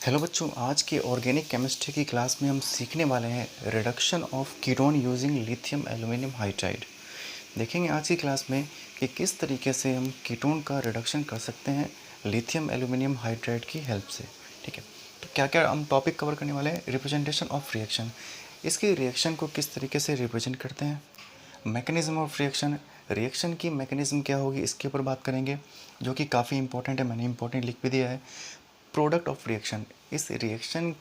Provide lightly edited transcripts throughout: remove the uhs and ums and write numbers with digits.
Hello बच्चों, आज के ऑर्गेनिक केमिस्ट्री की क्लास में हम सीखने वाले हैं reduction of ketone using lithium aluminium hydride. देखेंगे आज की क्लास में कि किस तरीके से हम कीटोन का रिडक्शन कर सकते हैं लिथियम एल्यूमिनियम हाइड्राइड की हेल्प से। ठीक है, तो क्या क्या हम टॉपिक कवर करने वाले हैं। रिप्रेजेंटेशन ऑफ रिएक्शन, इसकी रिएक्शन को किस तरीके से रिप्रेजेंट करते हैं। मैकेनिज्म ऑफ रिएक्शन, रिएक्शन की मैकेनिज्म क्या होगी इसके ऊपर बात करेंगे, जो कि काफ़ी इंपॉर्टेंट है, मैंने इंपॉर्टेंट लिख भी दिया है। प्रोडक्ट ऑफ रिएक्शन, इस रिएक्शन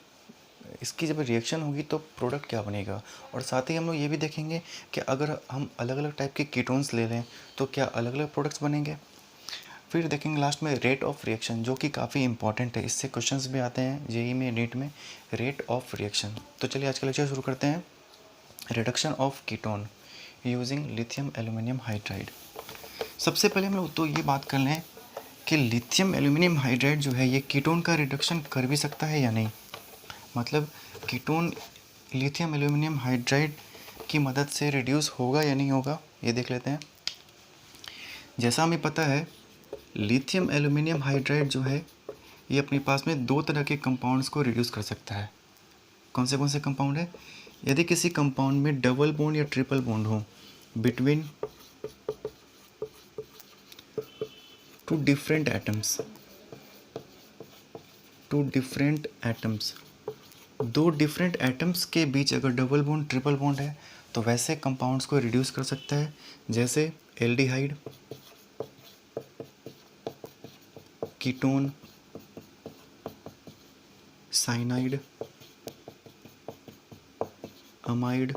इसकी जब रिएक्शन होगी तो प्रोडक्ट क्या बनेगा। और साथ ही हम लोग ये भी देखेंगे कि अगर हम अलग अलग टाइप के कीटोन्स ले लें तो क्या अलग अलग प्रोडक्ट्स बनेंगे। फिर देखेंगे लास्ट में रेट ऑफ रिएक्शन, जो कि काफ़ी इंपॉर्टेंट है, इससे क्वेश्चंस भी आते हैं जेई में, नीट में, रेट ऑफ रिएक्शन। तो चलिए आज का लेक्चर शुरू करते हैं। Reduction of ketone using lithium aluminium hydride. सबसे पहले हम लोग तो ये बात कर लें कि लिथियम एल्यूमिनियम हाइड्राइड जो है ये कीटोन का रिडक्शन कर भी सकता है या नहीं। मतलब कीटोन लिथियम एल्यूमिनियम हाइड्राइड की मदद से रिड्यूस होगा या नहीं होगा, ये देख लेते हैं। जैसा हमें पता है लिथियम एल्यूमिनियम हाइड्राइड जो है ये अपने पास में दो तरह के कंपाउंड्स को रिड्यूस कर सकता है। कौन से कंपाउंड है। यदि किसी कंपाउंड में डबल बॉन्ड या ट्रिपल बॉन्ड हो बिटवीन टू डिफरेंट एटम्स, दो डिफरेंट एटम्स के बीच अगर डबल बॉन्ड ट्रिपल बॉन्ड है तो वैसे कंपाउंड्स को रिड्यूस कर सकता है, जैसे एल्डिहाइड, कीटोन, साइनाइड, अमाइड।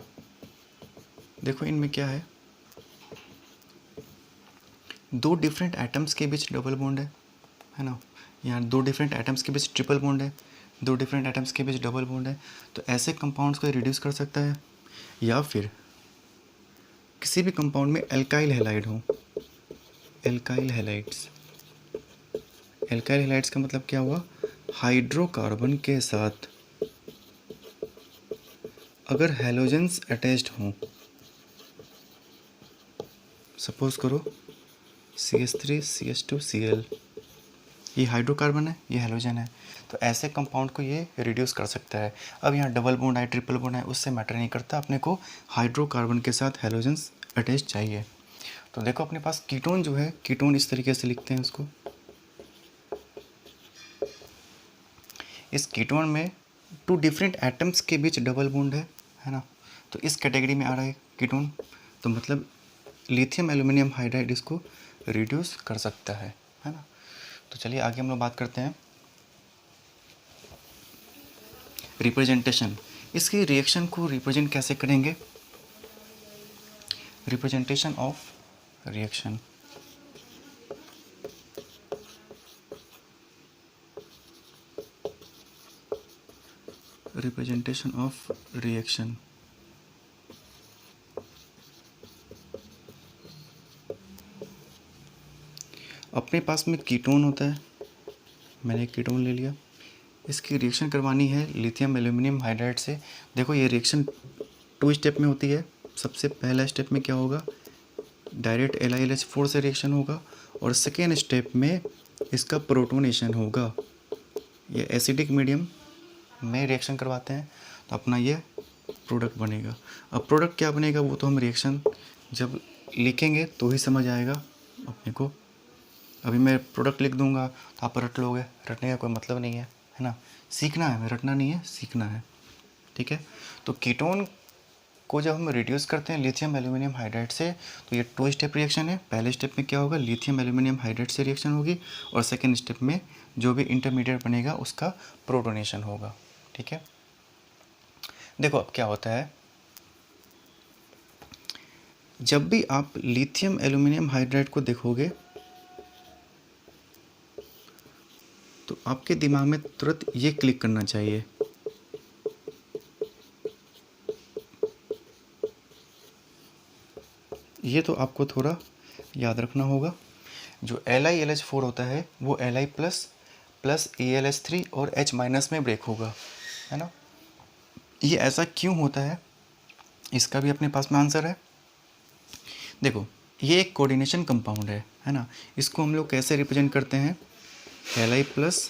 देखो इनमें क्या है, दो डिफरेंट एटम्स के बीच डबल बॉन्ड है ना। यहाँ दो डिफरेंट एटम्स के बीच ट्रिपल बॉन्ड है, दो डिफरेंट एटम्स के बीच डबल बॉन्ड है, तो ऐसे कंपाउंड्स को रिड्यूस कर सकता है। या फिर किसी भी कंपाउंड में एल्काइल हैलाइड हो, एल्काइल हैलाइड्स, एल्काइल हैलाइड्स का मतलब क्या हुआ, हाइड्रोकार्बन के साथ अगर हैलोजेंस अटैच्ड हों, सपोज करो CH3 CH2 Cl, ये हाइड्रोकार्बन है, ये हैलोजन है, तो ऐसे कंपाउंड को ये रिड्यूस कर सकता है। अब यहाँ डबल बॉन्ड है, ट्रिपल बॉन्ड है, उससे मैटर नहीं करता, अपने को हाइड्रोकार्बन के साथ हैलोजेंस अटैच चाहिए। तो देखो अपने पास कीटोन जो है, कीटोन इस तरीके से लिखते हैं उसको। इस कीटोन में टू डिफरेंट एटम्स के बीच डबल बॉन्ड है ना, तो इस कैटेगरी में आ रहा है कीटोन। तो मतलब लिथियम एल्यूमिनियम हाइड्राइड इसको रिड्यूस कर सकता है ना। तो चलिए आगे हम लोग बात करते हैं रिप्रेजेंटेशन। इसकी रिएक्शन को रिप्रेजेंट कैसे करेंगे। Representation of reaction, representation of reaction. अपने पास में कीटोन होता है, मैंने एक कीटोन ले लिया, इसकी रिएक्शन करवानी है लिथियम एल्यूमिनियम हाइड्राइड से। देखो ये रिएक्शन 2 स्टेप में होती है। सबसे पहला स्टेप में क्या होगा, डायरेक्ट LiLH4 से रिएक्शन होगा, और सेकेंड स्टेप में इसका प्रोटोनेशन होगा। ये एसिडिक मीडियम में रिएक्शन करवाते हैं तो अपना ये प्रोडक्ट बनेगा। अब प्रोडक्ट क्या बनेगा वो तो हम रिएक्शन जब लिखेंगे तो ही समझ आएगा अपने को। अभी मैं प्रोडक्ट लिख दूंगा तो आप रट लोगे, रटने का कोई मतलब नहीं है ना। सीखना है, रटना नहीं है, सीखना है। ठीक है, तो कीटोन को जब हम रिड्यूस करते हैं लिथियम एल्यूमिनियम हाइड्राइड से तो ये 2 स्टेप रिएक्शन है। पहले स्टेप में क्या होगा, लिथियम एल्यूमिनियम हाइड्राइड से रिएक्शन होगी, और सेकेंड स्टेप में जो भी इंटरमीडिएट बनेगा उसका प्रोटोनेशन होगा। ठीक है, देखो अब क्या होता है, जब भी आप लिथियम एल्यूमिनियम हाइड्राइड को देखोगे तो आपके दिमाग में तुरंत ये क्लिक करना चाहिए, ये तो आपको थोड़ा याद रखना होगा। जो LiLH4 होता है वो Li प्लस AlH3 और H माइनस में ब्रेक होगा, है ना। ये ऐसा क्यों होता है, इसका भी अपने पास में आंसर है। देखो ये एक कोऑर्डिनेशन कंपाउंड है ना। इसको हम लोग कैसे रिप्रेजेंट करते हैं, Li प्लस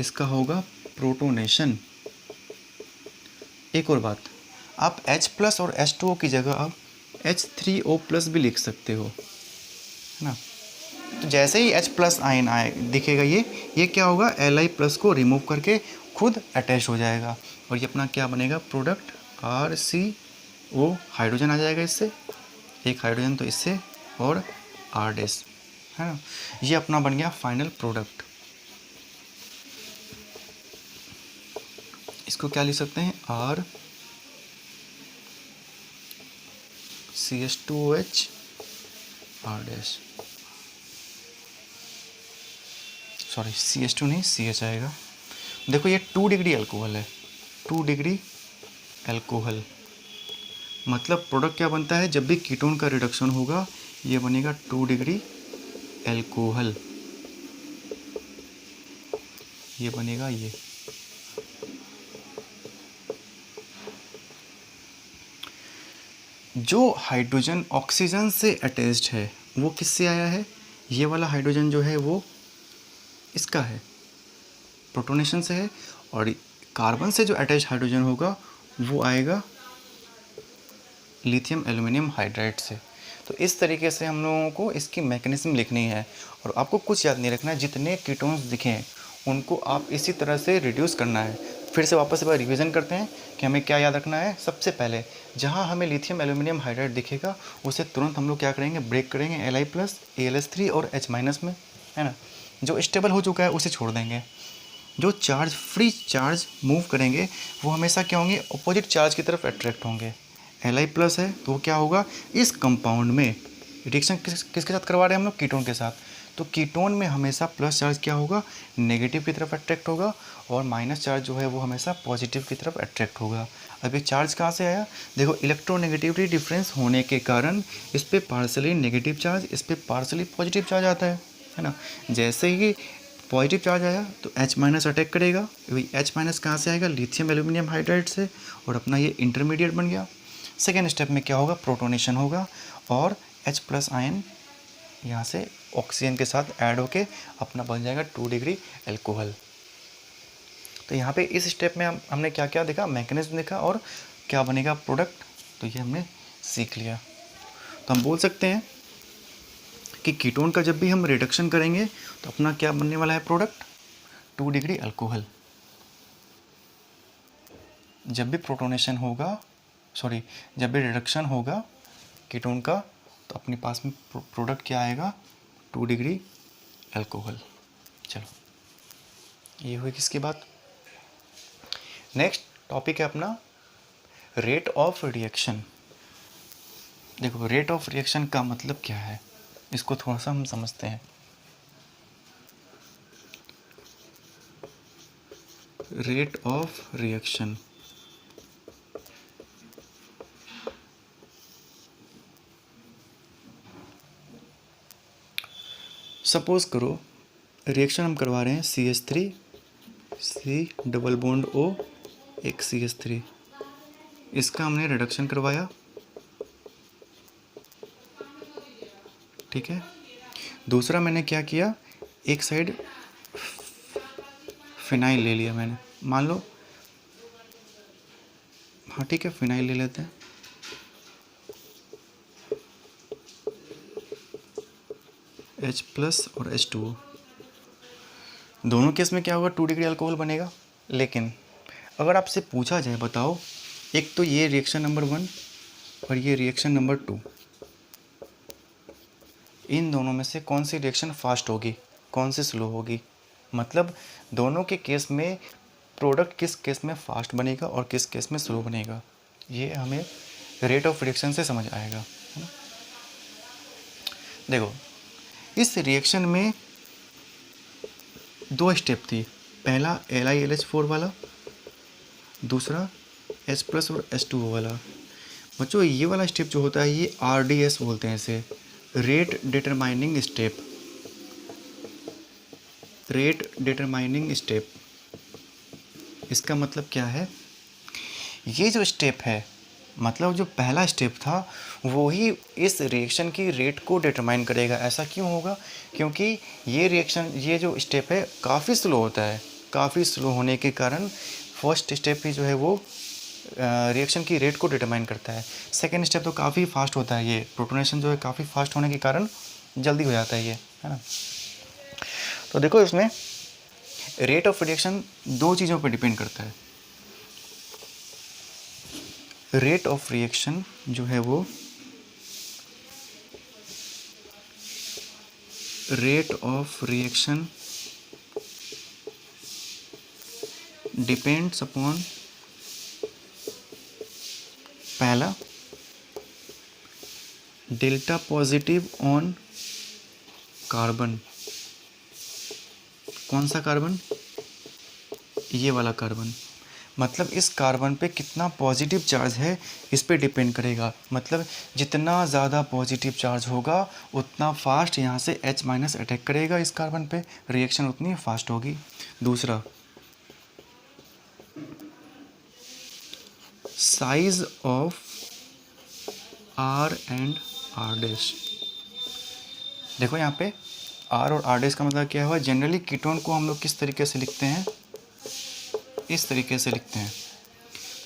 इसका होगा प्रोटोनेशन। एक और बात, आप H+ और H2O की जगह आप H3O+ भी लिख सकते हो, है ना। तो जैसे ही H+ आयन आए दिखेगा ये क्या होगा, Li+ को रिमूव करके खुद अटैच हो जाएगा और ये अपना क्या बनेगा, प्रोडक्ट RCO, हाइड्रोजन आ जाएगा इससे, एक हाइड्रोजन तो इससे और R-, है ना। ये अपना बन गया फाइनल प्रोडक्ट। इसको क्या लिख सकते हैं, RCH2OH R-, सॉरी CH2 नहीं CH आएगा। देखो ये 2 डिग्री अल्कोहल है, 2 डिग्री अल्कोहल, मतलब प्रोडक्ट क्या बनता है, जब भी कीटोन का रिडक्शन होगा ये बनेगा 2 डिग्री अल्कोहल, ये बनेगा ये। जो हाइड्रोजन ऑक्सीजन से अटैच्ड है वो किससे आया है, ये वाला हाइड्रोजन जो है वो इसका है, प्रोटोनेशन से है, और कार्बन से जो अटैच हाइड्रोजन होगा वो आएगा लिथियम एल्युमिनियम हाइड्राइड से। तो इस तरीके से हम लोगों को इसकी मैकेनिज्म लिखनी है और आपको कुछ याद नहीं रखना है, जितने कीटोन्स दिखें उनको आप इसी तरह से रिड्यूस करना है। फिर से वापस एक बार रिवीजन करते हैं कि हमें क्या याद रखना है। सबसे पहले जहाँ हमें लिथियम एल्युमिनियम हाइड्राइड दिखेगा उसे तुरंत हम लोग क्या करेंगे, ब्रेक करेंगे Li+, AlS3 और H- में, है ना। जो स्टेबल हो चुका है उसे छोड़ देंगे। जो चार्ज फ्री चार्ज मूव करेंगे वो हमेशा क्या होंगे, अपोजिट चार्ज की तरफ अट्रैक्ट होंगे। Li+ है तो क्या होगा, इस कंपाउंड में रिएक्शन किसके साथ करवा रहे हैं हम लोग, कीटोन के साथ। तो कीटोन में हमेशा प्लस चार्ज क्या होगा, नेगेटिव की तरफ अट्रैक्ट होगा, और माइनस चार्ज जो है वो हमेशा पॉजिटिव की तरफ अट्रैक्ट होगा। अब ये चार्ज कहाँ से आया, देखो इलेक्ट्रोनेगेटिविटी डिफरेंस होने के कारण इस पर पार्सली नेगेटिव चार्ज, इस पर पार्सली पॉजिटिव चार्ज आता है ना। जैसे ही पॉजिटिव चार्ज आया तो H- अटैक करेगा, वही H- कहाँ से आएगा, लिथियम एल्यूमिनियम हाइड्राइड से, और अपना ये इंटरमीडिएट बन गया। सेकेंड स्टेप में क्या होगा, प्रोटोनेशन होगा और H+ आयन यहाँ से ऑक्सीजन के साथ ऐड होके अपना बन जाएगा 2 डिग्री अल्कोहल। तो यहाँ पे इस स्टेप में हमने क्या क्या देखा, मैकेनिज्म देखा और क्या बनेगा प्रोडक्ट, तो ये हमने सीख लिया। तो हम बोल सकते हैं कि कीटोन का जब भी हम रिडक्शन करेंगे तो अपना क्या बनने वाला है प्रोडक्ट, 2 डिग्री अल्कोहल। जब भी प्रोटोनेशन होगा, सॉरी जब भी रिडक्शन होगा कीटोन का तो अपने पास में प्रोडक्ट क्या आएगा, 2 डिग्री अल्कोहल। चलो ये हुई किसकी बात। नेक्स्ट टॉपिक है अपना रेट ऑफ रिएक्शन। देखो रेट ऑफ रिएक्शन का मतलब क्या है, इसको थोड़ा सा हम समझते हैं। रेट ऑफ रिएक्शन, सपोज करो रिएक्शन हम करवा रहे हैं CH3 C⋯O एक CH3, इसका हमने रिडक्शन करवाया, ठीक है। दूसरा मैंने क्या किया, एक साइड फिनाइल ले लिया मैंने, मान लो, हाँ ठीक है फिनाइल ले लेते हैं। H+ और H2O, दोनों केस में क्या होगा, 2 डिग्री अल्कोहल बनेगा। लेकिन अगर आपसे पूछा जाए बताओ, एक तो ये रिएक्शन नंबर 1 और ये रिएक्शन नंबर 2, इन दोनों में से कौन सी रिएक्शन फास्ट होगी, कौन सी स्लो होगी, मतलब दोनों के केस में प्रोडक्ट किस केस में फास्ट बनेगा और किस केस में स्लो बनेगा, ये हमें रेट ऑफ रिएक्शन से समझ आएगा, है ना। देखो इस रिएक्शन में 2 स्टेप थी, पहला LiLH4 वाला, दूसरा H+ और H2O वाला। बच्चों ये वाला स्टेप जो होता है ये RDS बोलते हैं इसे, rate determining step, rate determining step. इसका मतलब क्या है, ये जो स्टेप है, मतलब जो पहला स्टेप था वो ही इस रिएक्शन की रेट को डिटरमाइन करेगा। ऐसा क्यों होगा, क्योंकि ये रिएक्शन, ये जो स्टेप है काफ़ी स्लो होता है, काफ़ी स्लो होने के कारण फर्स्ट स्टेप ही जो है वो रिएक्शन की रेट को डिटरमाइन करता है। सेकेंड स्टेप तो काफ़ी फास्ट होता है, ये प्रोटोनेशन जो है काफ़ी फास्ट होने के कारण जल्दी हो जाता है ये, है ना। तो देखो इसमें रेट ऑफ रिएक्शन दो चीज़ों पर डिपेंड करता है। रेट ऑफ रिएक्शन जो है वो rate of reaction depends upon पहला डेल्टा पॉजिटिव ऑन कार्बन। कौन सा कार्बन? ये वाला कार्बन। मतलब इस कार्बन पे कितना पॉजिटिव चार्ज है इस पे डिपेंड करेगा। मतलब जितना ज़्यादा पॉजिटिव चार्ज होगा उतना फास्ट यहाँ से H माइनस अटैक करेगा इस कार्बन पे, रिएक्शन उतनी फास्ट होगी। दूसरा, size of R and R dash. देखो यहाँ पे R और R डैश का मतलब क्या हुआ? जनरली कीटोन को हम लोग किस तरीके से लिखते हैं? इस तरीके से लिखते हैं।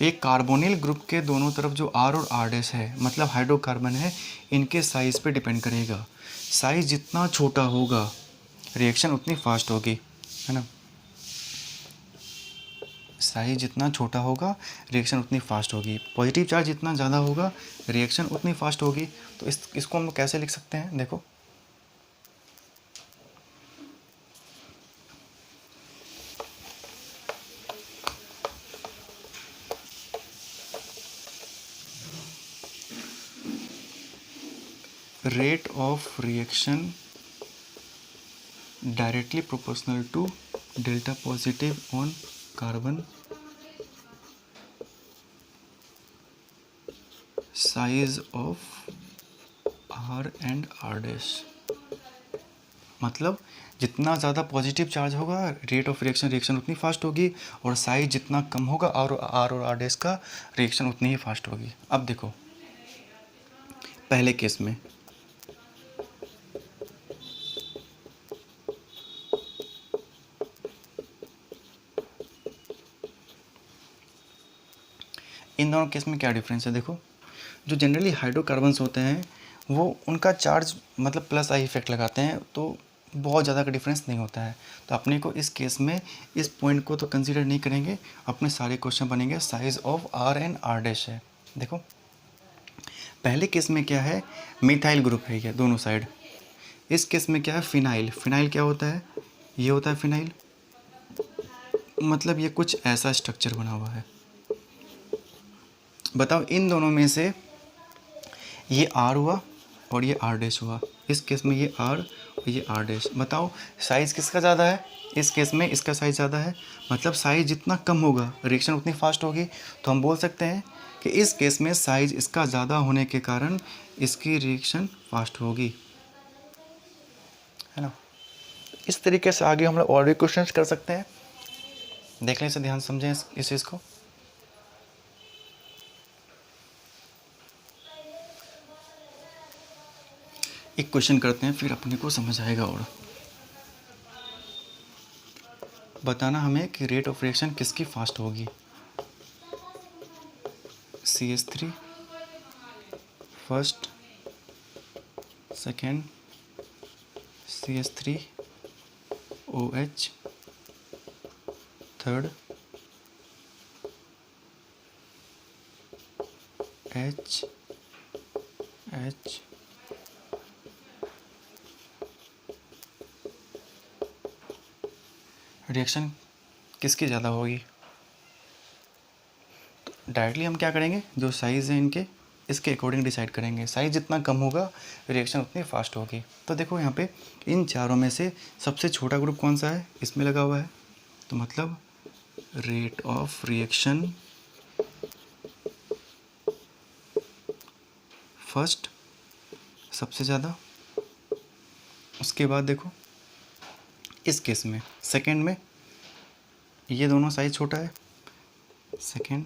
एक कार्बोनिल ग्रुप के दोनों तरफ जो R और R डैश है, मतलब हाइड्रोकार्बन है, इनके साइज़ पे डिपेंड करेगा। साइज़ जितना छोटा होगा रिएक्शन उतनी फास्ट होगी, है ना। साइज़ जितना छोटा होगा रिएक्शन उतनी फास्ट होगी। पॉजिटिव चार्ज जितना ज़्यादा होगा रिएक्शन उतनी फास्ट होगी। तो इसको हम कैसे लिख सकते हैं? देखो, rate of reaction directly proportional to delta positive on carbon size of R and R dash। मतलब जितना ज़्यादा पॉजिटिव चार्ज होगा रेट ऑफ रिएक्शन उतनी फास्ट होगी, और साइज जितना कम होगा R और R डैश का रिएक्शन उतनी ही फास्ट होगी। अब देखो पहले केस में इन दोनों केस में क्या डिफरेंस है? देखो, जो जनरली हाइड्रोकार्बन्स होते हैं वो उनका चार्ज मतलब प्लस आई इफेक्ट लगाते हैं, तो बहुत ज़्यादा का डिफरेंस नहीं होता है। तो अपने को इस केस में इस पॉइंट को तो कंसीडर नहीं करेंगे, अपने सारे क्वेश्चन बनेंगे size of R and R dash है। देखो पहले केस में क्या है? मिथाइल ग्रुप है ये दोनों साइड। इस केस में क्या है? फिनाइल। फिनाइल क्या होता है? ये होता है फिनाइल। मतलब ये कुछ ऐसा स्ट्रक्चर बना हुआ है। बताओ इन दोनों में से ये R हुआ और ये R डैश हुआ। इस केस में ये R और ये R डैश। बताओ साइज़ किसका ज़्यादा है? इस केस में इसका साइज़ ज़्यादा है। मतलब साइज़ जितना कम होगा रिएक्शन उतनी फास्ट होगी। तो हम बोल सकते हैं कि इस केस में साइज़ इसका ज़्यादा होने के कारण इसकी रिएक्शन फास्ट होगी, है ना। इस तरीके से आगे हम लोग और भी क्वेश्चन कर सकते हैं। देख लें, इसे ध्यान समझें इस चीज़ को। एक क्वेश्चन करते हैं फिर अपने को समझ आएगा। और बताना हमें कि रेट ऑफ रिएक्शन किसकी फास्ट होगी? CH3 first, second CH3 OH, third H reaction किसकी ज़्यादा होगी? डायरेक्टली हम क्या करेंगे, जो साइज़ है इनके इसके अकॉर्डिंग डिसाइड करेंगे। साइज़ जितना कम होगा रिएक्शन उतनी फास्ट होगी। तो देखो यहाँ पे इन चारों में से सबसे छोटा ग्रुप कौन सा है? इसमें लगा हुआ है। तो मतलब रेट ऑफ रिएक्शन फर्स्ट सबसे ज़्यादा। उसके बाद देखो इस केस में सेकेंड में ये दोनों साइज़ छोटा है, सेकेंड।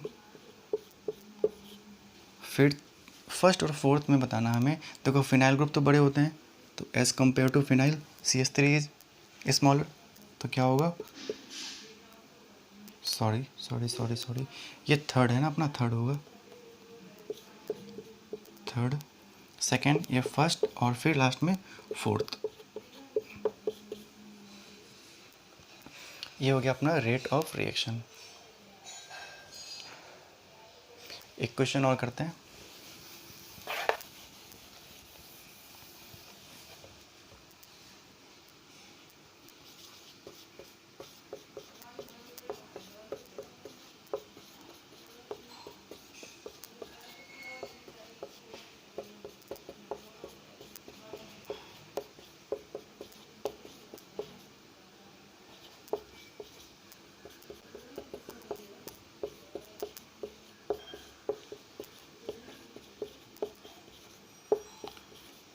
फिर फर्स्ट और फोर्थ में बताना हमें। देखो फिनाइल ग्रुप तो बड़े होते हैं, तो as compare to phenyl CH3 is smaller. तो क्या होगा? सॉरी, ये थर्ड है ना, अपना थर्ड होगा, थर्ड, सेकेंड, ये फर्स्ट, और फिर लास्ट में फोर्थ। ये हो गया अपना रेट ऑफ रिएक्शन। एक क्वेश्चन और करते हैं।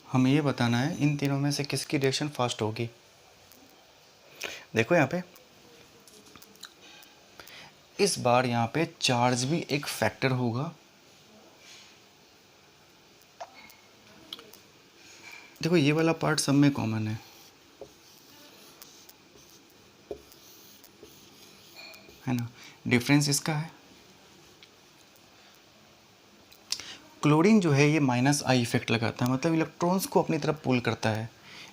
हमें ये बताना है इन तीनों में से किसकी रिएक्शन फास्ट होगी। देखो यहाँ पे, इस बार यहाँ पे चार्ज भी एक फैक्टर होगा। देखो ये वाला पार्ट सब में कॉमन है ना। डिफरेंस इसका है, क्लोरीन जो है ये माइनस आई इफेक्ट लगाता है, मतलब इलेक्ट्रॉन्स को अपनी तरफ पुल करता है।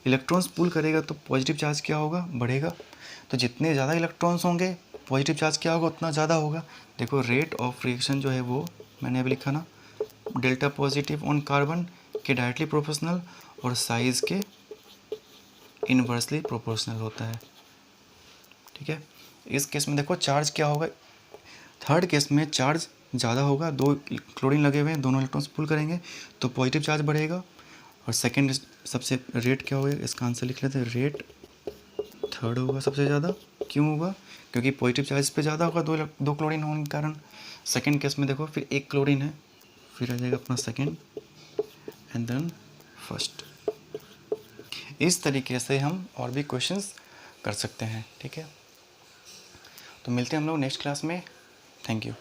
इलेक्ट्रॉन्स पुल करेगा तो पॉजिटिव चार्ज क्या होगा, बढ़ेगा। तो जितने ज़्यादा इलेक्ट्रॉन्स होंगे पॉजिटिव चार्ज क्या होगा, उतना ज़्यादा होगा। देखो रेट ऑफ रिएक्शन जो है वो मैंने अभी लिखा ना, डेल्टा पॉजिटिव ऑन कार्बन के डायरेक्टली प्रोपोर्शनल और साइज़ के इन्वर्सली प्रोपोर्शनल होता है। ठीक है, इस केस में देखो चार्ज क्या होगा, थर्ड केस में चार्ज ज़्यादा होगा, दो क्लोरीन लगे हुए हैं, दोनों इलेक्ट्रॉन्स पुल करेंगे तो पॉजिटिव चार्ज बढ़ेगा। और सेकंड सबसे रेट क्या होगा, इसका आंसर लिख लेते हैं, रेट थर्ड होगा सबसे ज़्यादा। क्यों होगा, क्योंकि पॉजिटिव चार्ज पे ज़्यादा होगा दो क्लोरीन होने के कारण। सेकंड केस में देखो फिर एक क्लोरीन है, फिर आ जाएगा अपना सेकंड एंड देन फर्स्ट। इस तरीके से हम और भी क्वेश्चंस कर सकते हैं। ठीक है, तो मिलते हैं हम लोग नेक्स्ट क्लास में। Thank you.